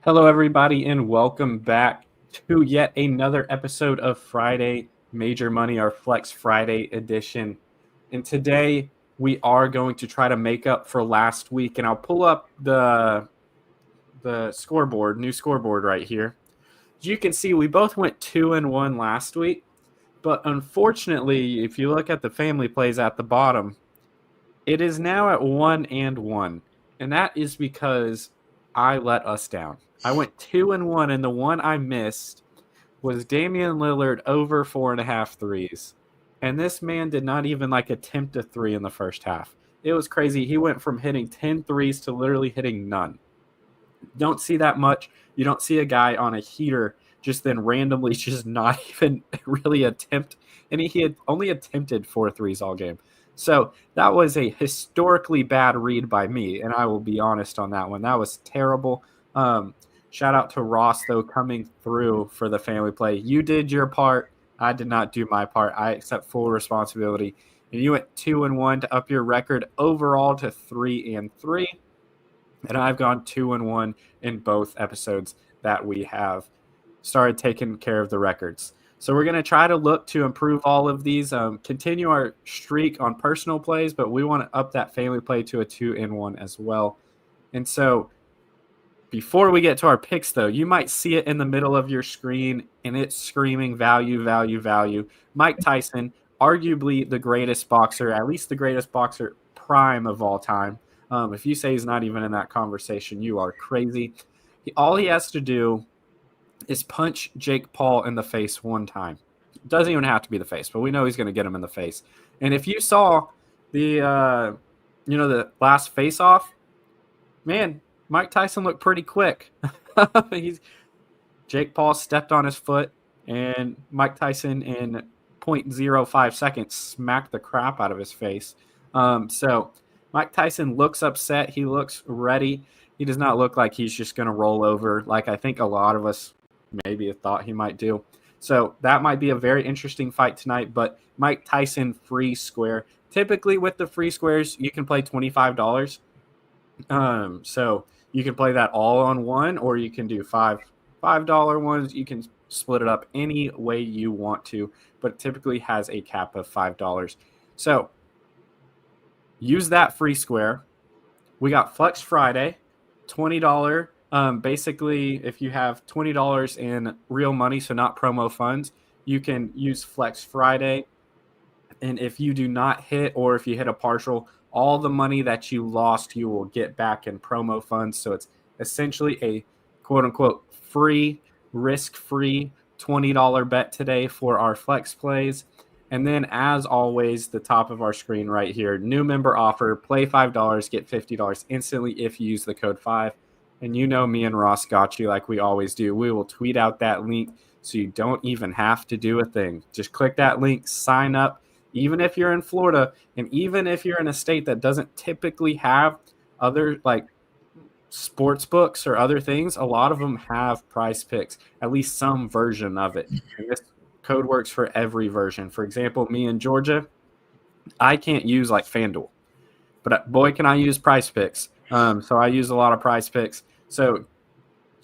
Hello, everybody, and welcome back to yet another episode of Friday Major Money, our Flex Friday edition. And today we are going to try to make up for last week. And I'll pull up the scoreboard, new scoreboard right here. As you can see, we both went 2-1 last week. But unfortunately, if you look at the family plays at the bottom, it is now at 1-1. And that is because I let us down. I went 2-1, and the one I missed was Damian Lillard over 4.5 threes. And this man did not even attempt a three in the first half. It was crazy. He went from hitting 10 threes to literally hitting none. Don't see that much. You don't see a guy on a heater just then randomly just not even really attempt. And he had only attempted 4 threes all game. So that was a historically bad read by me, and I will be honest on that one. That was terrible. Shout out to Ross, though, coming through for the family play. You did your part. I did not do my part. I accept full responsibility. And you went 2-1 to up your record overall to 3-3. And I've gone 2-1 in both episodes that we have started taking care of the records. So we're going to try to look to improve all of these, continue our streak on personal plays, but we want to up that family play to a 2-1 as well. And so before we get to our picks, though, you might see it in the middle of your screen, and it's screaming value, value, value. Mike Tyson, arguably the greatest boxer, at least the greatest boxer prime of all time. If you say he's not even in that conversation, you are crazy. All he has to do is punch Jake Paul in the face one time. It doesn't even have to be the face, but we know he's going to get him in the face. And if you saw the last face-off, man, Mike Tyson looked pretty quick. Jake Paul stepped on his foot, and Mike Tyson in 0.05 seconds smacked the crap out of his face. So Mike Tyson looks upset. He looks ready. He does not look like he's just going to roll over like I think a lot of us maybe thought he might do. So that might be a very interesting fight tonight, but Mike Tyson free square. Typically with the free squares, you can play $25. So you can play that all on one, or you can do $5 ones. You can split it up any way you want to, but it typically has a cap of $5. So use that free square. We got Flex Friday, $20. Basically, if you have $20 in real money, so not promo funds, you can use Flex Friday. And if you do not hit, or if you hit a partial, all the money that you lost, you will get back in promo funds. So it's essentially a quote-unquote free, risk-free $20 bet today for our Flex plays. And then, as always, the top of our screen right here, new member offer, play $5, get $50 instantly if you use the code 5. And you know me and Ross got you like we always do. We will tweet out that link so you don't even have to do a thing. Just click that link, sign up, even if you're in Florida, and even if you're in a state that doesn't typically have other sports books or other things. A lot of them have Prize Picks, at least some version of it. And this code works for every version. For example, me in Georgia, I can't use FanDuel, but boy, can I use Prize Picks. So I use a lot of Prize Picks. So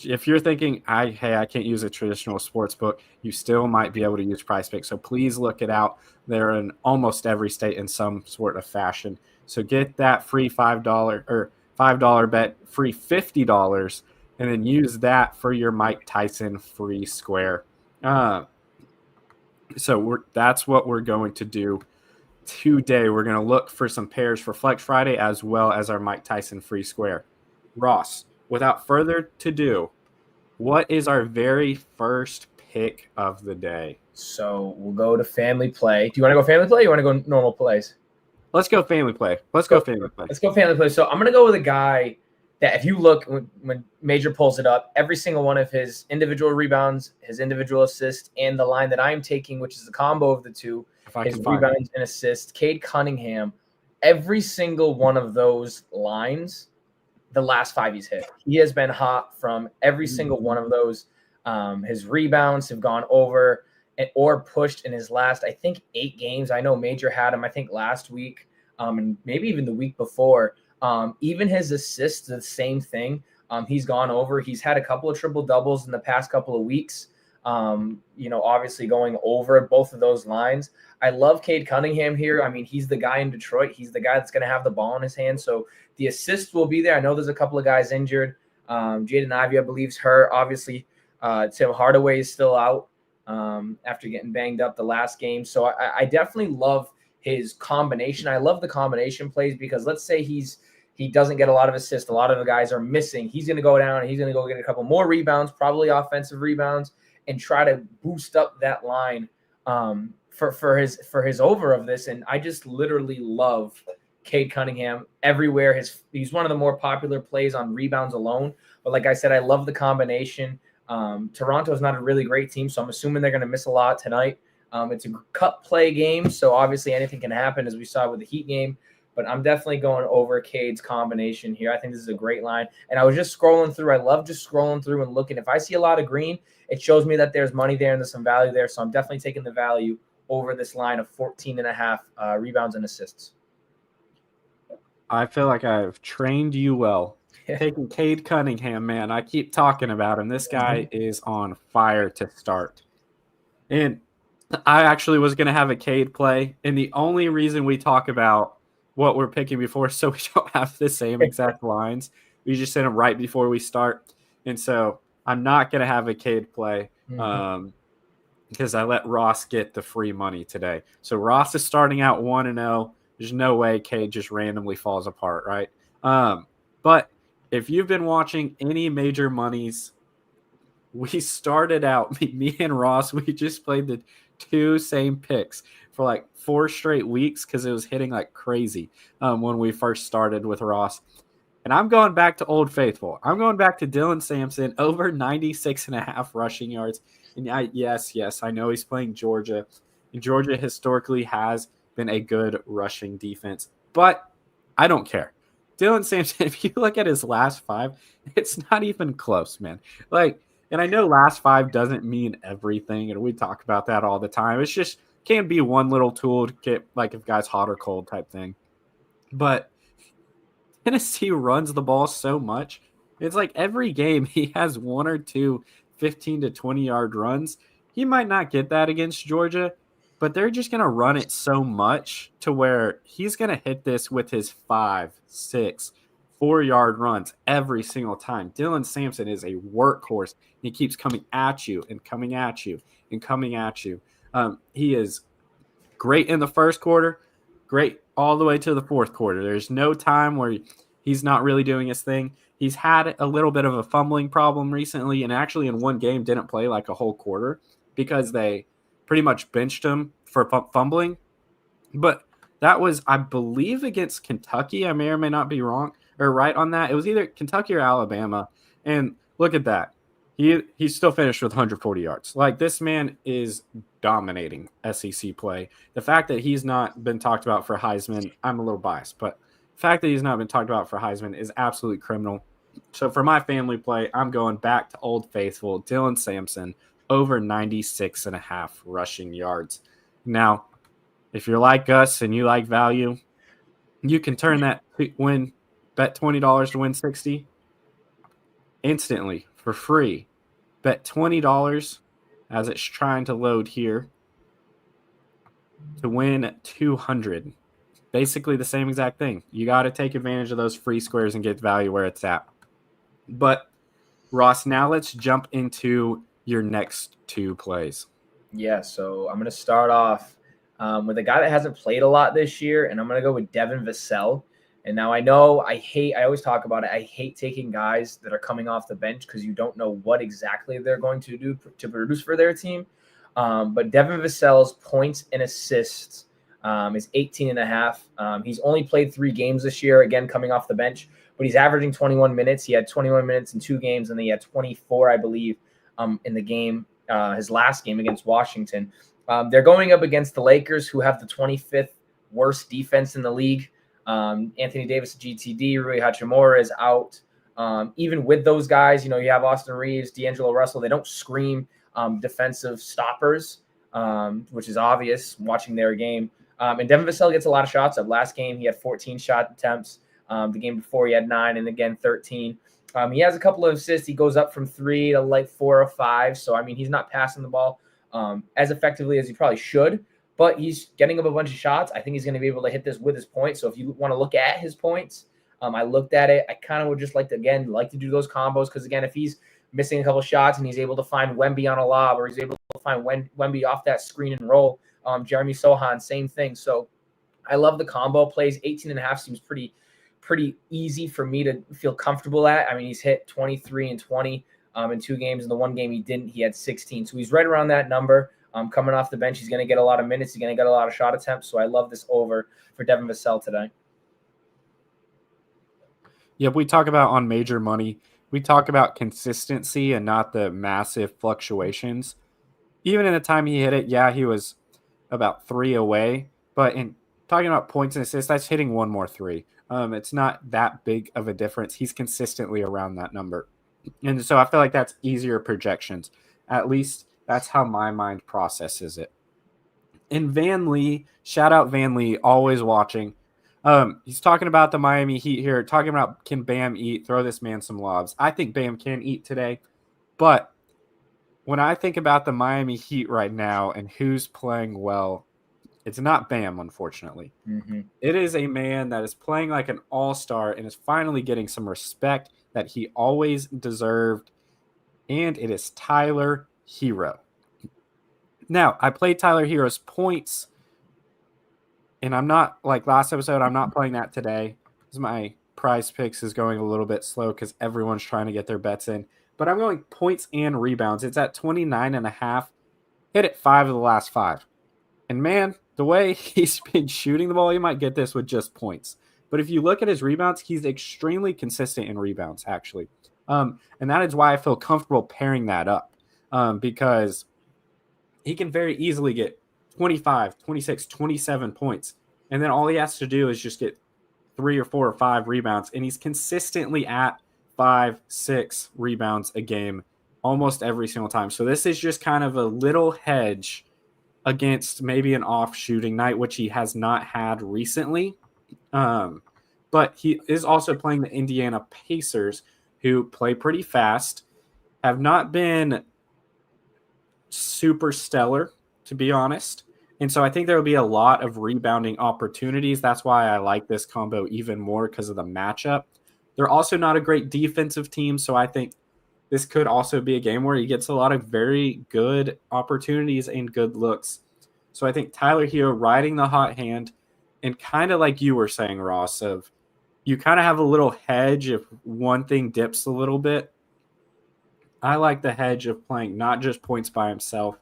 if you're thinking, I can't use a traditional sports book, you still might be able to use Prize Picks. So please look it out. They're in almost every state in some sort of fashion. So get that free $5 bet, free $50, and then use that for your Mike Tyson free square. So that's what we're going to do today. We're going to look for some pairs for Flex Friday as well as our Mike Tyson free square. Ross, without further ado, what is our very first pick of the day? So we'll go to family play. Do you want to go family play or you want to go normal plays? Let's go family play. Let's go family play. Let's go family play. So I'm going to go with a guy that if you look, when Major pulls it up, every single one of his individual rebounds, his individual assists, and the line that I'm taking, which is a combo of the two, his rebounds and assists, Cade Cunningham, every single one of those lines, the last 5 he's hit. He has been hot from every single one of those. His rebounds have gone over or pushed in his last, I think, 8 games. I know Major had him, I think, last week and maybe even the week before. Even his assists, the same thing. He's gone over. He's had a couple of triple doubles in the past couple of weeks. Obviously going over both of those lines. I love Cade Cunningham here. I mean, he's the guy in Detroit. He's the guy that's going to have the ball in his hand. So the assists will be there. I know there's a couple of guys injured. Jaden Ivey, I believe, is hurt. Obviously, Tim Hardaway is still out after getting banged up the last game. So I definitely love his combination. I love the combination plays because let's say he doesn't get a lot of assists. A lot of the guys are missing. He's going to go down and he's going to go get a couple more rebounds, probably offensive rebounds, and try to boost up that line for his over of this. And I just literally love Cade Cunningham everywhere. He's one of the more popular plays on rebounds alone. But like I said, I love the combination. Toronto is not a really great team, so I'm assuming they're going to miss a lot tonight. It's a cup play game, so obviously anything can happen, as we saw with the Heat game. But I'm definitely going over Cade's combination here. I think this is a great line. And I was just scrolling through. I love just scrolling through and looking. If I see a lot of green, it shows me that there's money there and there's some value there. So I'm definitely taking the value over this line of 14.5 rebounds and assists. I feel like I've trained you well. Taking Cade Cunningham, man. I keep talking about him. This guy is on fire to start. And I actually was going to have a Cade play. And the only reason we talk about what we're picking before so we don't have the same exact lines. We just send them right before we start. And so I'm not going to have a Cade play because I let Ross get the free money today. So Ross is starting out 1-0. There's no way Cade just randomly falls apart, right? But if you've been watching any major monies, we started out, me and Ross, we just played the two same picks for like 4 straight weeks because it was hitting like crazy when we first started with Ross. And I'm going back to Old Faithful. I'm going back to Dylan Sampson, over 96.5 rushing yards. And yes, I know he's playing Georgia. And Georgia historically has been a good rushing defense. But I don't care. Dylan Sampson, if you look at his last 5, it's not even close, man. And I know last 5 doesn't mean everything, and we talk about that all the time. It's just can be one little tool to get, like, if guys hot or cold type thing. But Tennessee runs the ball so much. It's like every game he has 1 or 2 15 to 20-yard runs. He might not get that against Georgia, but they're just going to run it so much to where he's going to hit this with his 5, 6, 4-yard runs every single time. Dylan Sampson is a workhorse. He keeps coming at you and coming at you and coming at you. He is great in the first quarter, great all the way to the fourth quarter. There's no time where he's not really doing his thing. He's had a little bit of a fumbling problem recently, and actually in one game didn't play like a whole quarter because they pretty much benched him for fumbling. But that was, I believe, against Kentucky. I may or may not be wrong or right on that. It was either Kentucky or Alabama. And look at that. He still finished with 140 yards. Like, this man is dominating SEC play. The fact that he's not been talked about for Heisman, I'm a little biased, but the fact that he's not been talked about for Heisman is absolutely criminal. So for my family play, I'm going back to Old Faithful, Dylan Sampson, over 96.5 rushing yards. Now, if you're like us and you like value, you can turn that bet $20 to win 60 instantly for free. Bet $20 as it's trying to load here to win 200. Basically the same exact thing. You got to take advantage of those free squares and get value where it's at. But Ross, now let's jump into your next 2 plays. Yeah, so I'm going to start off with a guy that hasn't played a lot this year, and I'm going to go with Devin Vassell. And now I know I always talk about it. I hate taking guys that are coming off the bench because you don't know what exactly they're going to do to produce for their team. But Devin Vassell's points and assists is 18.5. He's only played 3 games this year, again, coming off the bench, but he's averaging 21 minutes. He had 21 minutes in 2 games, and then he had 24, I believe, in the game, his last game against Washington. They're going up against the Lakers, who have the 25th worst defense in the league. Anthony Davis, GTD, Rui Hachimura is out. Even with those guys, you have Austin Reeves, D'Angelo Russell. They don't scream defensive stoppers, which is obvious watching their game. And Devin Vassell gets a lot of shots up. Last game, he had 14 shot attempts. The game before, he had 9, and again, 13. He has a couple of assists. He goes up from 3 to like 4 or 5. So, I mean, he's not passing the ball as effectively as he probably should, but he's getting up a bunch of shots. I think he's going to be able to hit this with his points. So if you want to look at his points, I looked at it. I kind of would just like to do those combos because, again, if he's missing a couple shots and he's able to find Wemby on a lob or he's able to find Wemby off that screen and roll, Jeremy Sohan, same thing. So I love the combo plays. 18.5 seems pretty easy for me to feel comfortable at. I mean, he's hit 23 and 20 in 2 games. In the 1 game he didn't, he had 16. So he's right around that number. Coming off the bench, he's going to get a lot of minutes. He's going to get a lot of shot attempts. So I love this over for Devin Vassell today. Yeah, we talk about on major money, we talk about consistency and not the massive fluctuations. Even in the time he hit it, yeah, he was about 3 away. But in talking about points and assists, that's hitting 1 more 3. It's not that big of a difference. He's consistently around that number. And so I feel like that's easier projections. At least that's how my mind processes it. And Van Lee, shout out Van Lee, always watching. He's talking about the Miami Heat here, talking about can Bam eat, throw this man some lobs. I think Bam can eat today. But when I think about the Miami Heat right now and who's playing well, it's not Bam, unfortunately. Mm-hmm. It is a man that is playing like an all-star and is finally getting some respect that he always deserved, and it is Tyler Herro. Now, I played Tyler Herro's points, and I'm not, like last episode, I'm not playing that today because my prize picks is going a little bit slow because everyone's trying to get their bets in. But I'm going points and rebounds. It's at 29.5. Hit it 5 of the last 5. And man, the way he's been shooting the ball, you might get this with just points. But if you look at his rebounds, he's extremely consistent in rebounds, actually. And that is why I feel comfortable pairing that up because he can very easily get 25, 26, 27 points. And then all he has to do is just get 3 or 4 or 5 rebounds. And he's consistently at 5, 6 rebounds a game almost every single time. So this is just kind of a little hedge against maybe an off shooting night, which he has not had recently. But he is also playing the Indiana Pacers, who play pretty fast, have not been super stellar, to be honest. And so I think there will be a lot of rebounding opportunities. That's why I like this combo even more because of the matchup. They're also not a great defensive team, so I think this could also be a game where he gets a lot of very good opportunities and good looks. So I think Tyler Herro riding the hot hand, and kind of like you were saying, Ross, of you kind of have a little hedge if one thing dips a little bit. I like the hedge of playing not just points by himself,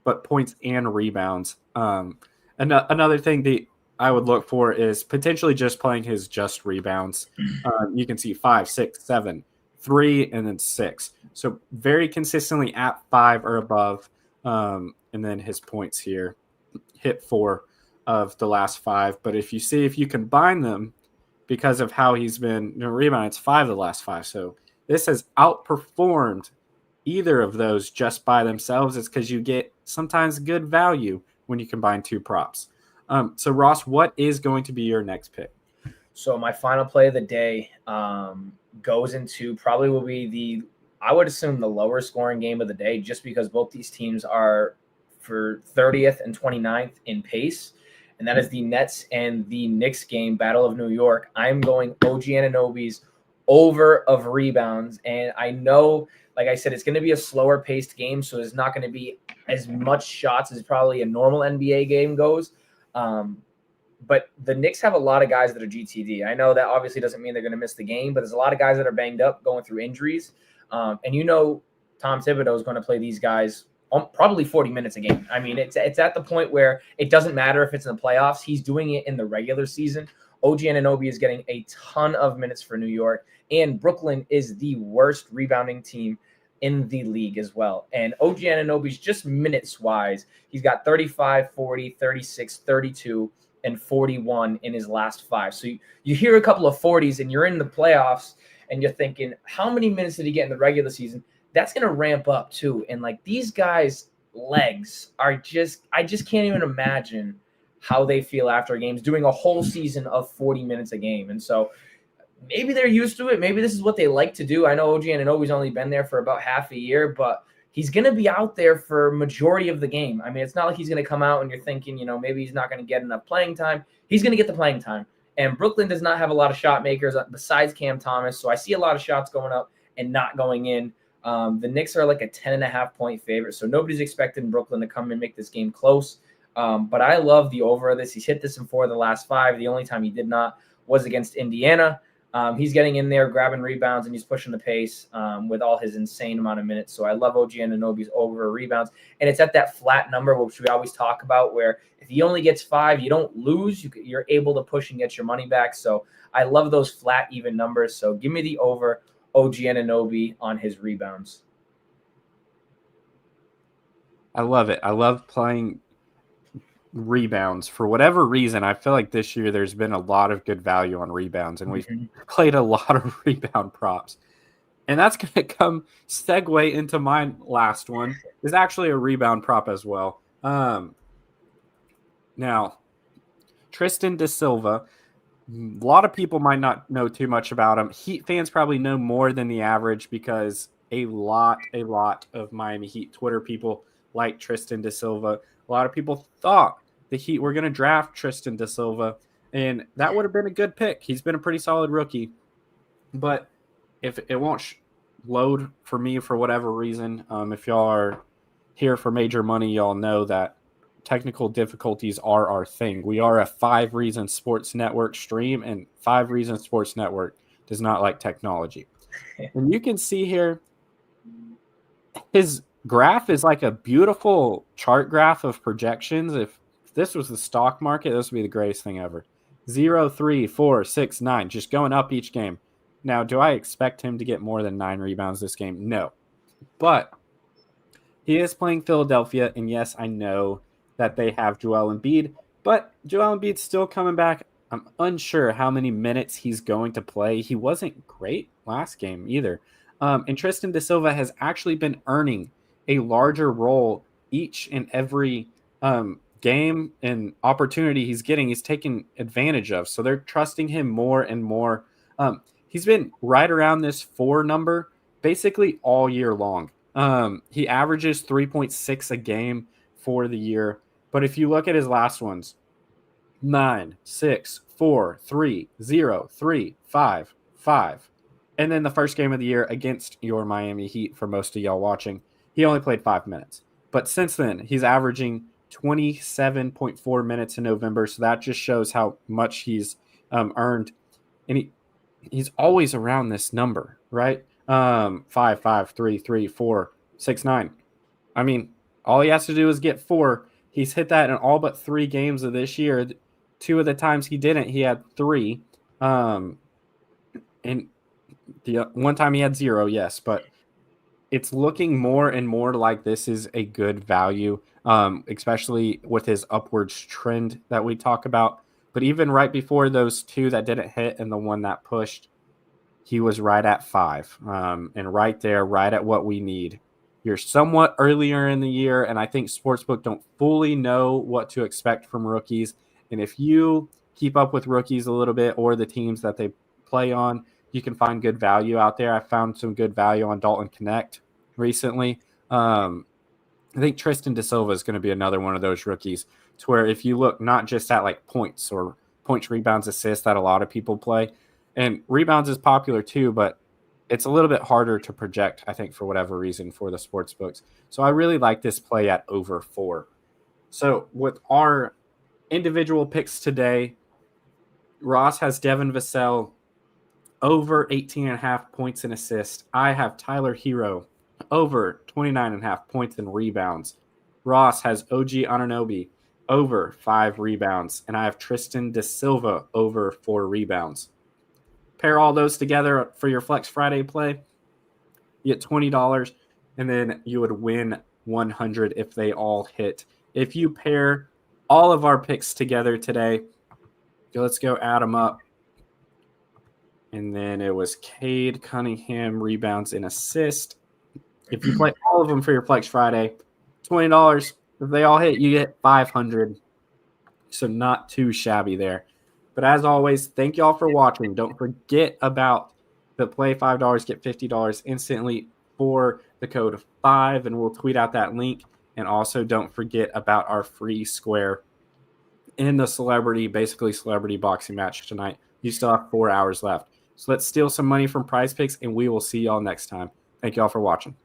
but points and rebounds. Another thing that I would look for is potentially just playing his just rebounds. You can see 5, 6, 7, 3, and then 6. So very consistently at 5 or above. And then his points here hit 4 of the last 5. But if you combine them, because of how he's been rebounding, it's 5 of the last 5. So this has outperformed either of those just by themselves. It's because you get sometimes good value when you combine 2 props. So Ross, what is going to be your next pick? So my final play of the day goes into probably will be I would assume the lower scoring game of the day, just because both these teams are for 30th and 29th in pace. And that is the Nets and the Knicks game, Battle of New York. I'm going OG Anunoby's over of rebounds. And I know, like I said, it's going to be a slower paced game, so there's not going to be as much shots as probably a normal NBA game goes. But the Knicks have a lot of guys that are GTD. I know that obviously doesn't mean they're going to miss the game, but there's a lot of guys that are banged up going through injuries. And Tom Thibodeau is going to play these guys probably 40 minutes a game. I mean, it's at the point where it doesn't matter if it's in the playoffs. He's doing it in the regular season. OG Anunoby is getting a ton of minutes for New York, and Brooklyn is the worst rebounding team in the league as well. And OG Anunoby's just minutes-wise, he's got 35, 40, 36, 32, and 41 in his last 5. So you hear a couple of 40s, and you're in the playoffs, and you're thinking, how many minutes did he get in the regular season? That's going to ramp up too. And like these guys' legs are I just can't even imagine how they feel after games doing a whole season of 40 minutes a game. And so maybe they're used to it. Maybe this is what they like to do. I know OG Anunoby's only been there for about half a year, but he's going to be out there for majority of the game. I mean, it's not like he's going to come out and you're thinking, maybe he's not going to get enough playing time. He's going to get the playing time. And Brooklyn does not have a lot of shot makers besides Cam Thomas. So I see a lot of shots going up and not going in. The Knicks are like a 10.5-point favorite. So nobody's expecting Brooklyn to come and make this game close. But I love the over of this. He's hit this in 4 of the last 5. The only time he did not was against Indiana. He's getting in there, grabbing rebounds, and he's pushing the pace with all his insane amount of minutes. So I love OG Anunoby's over rebounds. And it's at that flat number, which we always talk about, where if he only gets 5, you don't lose. You're able to push and get your money back. So I love those flat, even numbers. So give me the over OG Anunoby on his rebounds. I love it. I love playing rebounds. For whatever reason, I feel like this year there's been a lot of good value on rebounds, and we've played a lot of rebound props. And that's going to come segue into my last one. Is actually a rebound prop as well. Now, Tristan da Silva, a lot of people might not know too much about him. Heat fans probably know more than the average because a lot of Miami Heat Twitter people like Tristan da Silva. A lot of people thought the Heat were going to draft Tristan da Silva, and that would have been a good pick. He's been a pretty solid rookie. But if it won't load for me for whatever reason, if y'all are here for major money, y'all know that technical difficulties are our thing. We are a 5 Reasons Sports Network stream, and 5 Reasons Sports Network does not like technology. And you can see here, his graph is like a beautiful chart graph of projections. If this was the stock market, this would be the greatest thing ever. 0, 3, 4, 6, 9, just going up each game. Now, do I expect him to get more than 9 rebounds this game? No. But he is playing Philadelphia, and yes, I know that they have Joel Embiid, but Joel Embiid's still coming back. I'm unsure how many minutes he's going to play. He wasn't great last game either. And Tristan da Silva has actually been earning a larger role each and every game and opportunity he's getting. He's taking advantage of. So they're trusting him more and more. He's been right around this 4 number basically all year long. He averages 3.6 a game for the year. But if you look at his last ones, 9, 6, 4, 3, 0, 3, 5, 5. And then the first game of the year against your Miami Heat, for most of y'all watching, he only played 5 minutes. But since then, he's averaging 27.4 minutes in November. So that just shows how much he's earned. And he's always around this number, right? 5, 5, 3, 3, 4, 6, 9. I mean, all he has to do is get 4. He's hit that in all but 3 games of this year. 2 of the times he didn't, he had 3. And the one time he had 0, yes. But it's looking more and more like this is a good value, especially with his upwards trend that we talk about. But even right before those 2 that didn't hit and the one that pushed, he was right at 5. And right there, right at what we need. You're somewhat earlier in the year, and I think Sportsbook don't fully know what to expect from rookies. And if you keep up with rookies a little bit or the teams that they play on, you can find good value out there. I found some good value on Dalton Connect recently. I think Tristan da Silva is going to be another one of those rookies to where if you look not just at like points, rebounds, assists that a lot of people play, and rebounds is popular too, but it's a little bit harder to project, I think, for whatever reason for the sports books. So I really like this play at over 4. So with our individual picks today, Ross has Devin Vassell over 18.5 points and assists. I have Tyler Hero over 29.5 points and rebounds. Ross has OG Anunoby over 5 rebounds. And I have Tristan da Silva over 4 rebounds. Pair all those together for your Flex Friday play, you get $20, and then you would win $100 if they all hit. If you pair all of our picks together today, let's go add them up. And then it was Cade Cunningham, rebounds and assist. If you play all of them for your Flex Friday, $20. If they all hit, you get $500. So not too shabby there. But as always, thank y'all for watching. Don't forget about the play $5, get $50 instantly for the code of 5, and we'll tweet out that link. And also don't forget about our free square in the celebrity boxing match tonight. You still have 4 hours left. So let's steal some money from Prize Picks, and we will see y'all next time. Thank y'all for watching.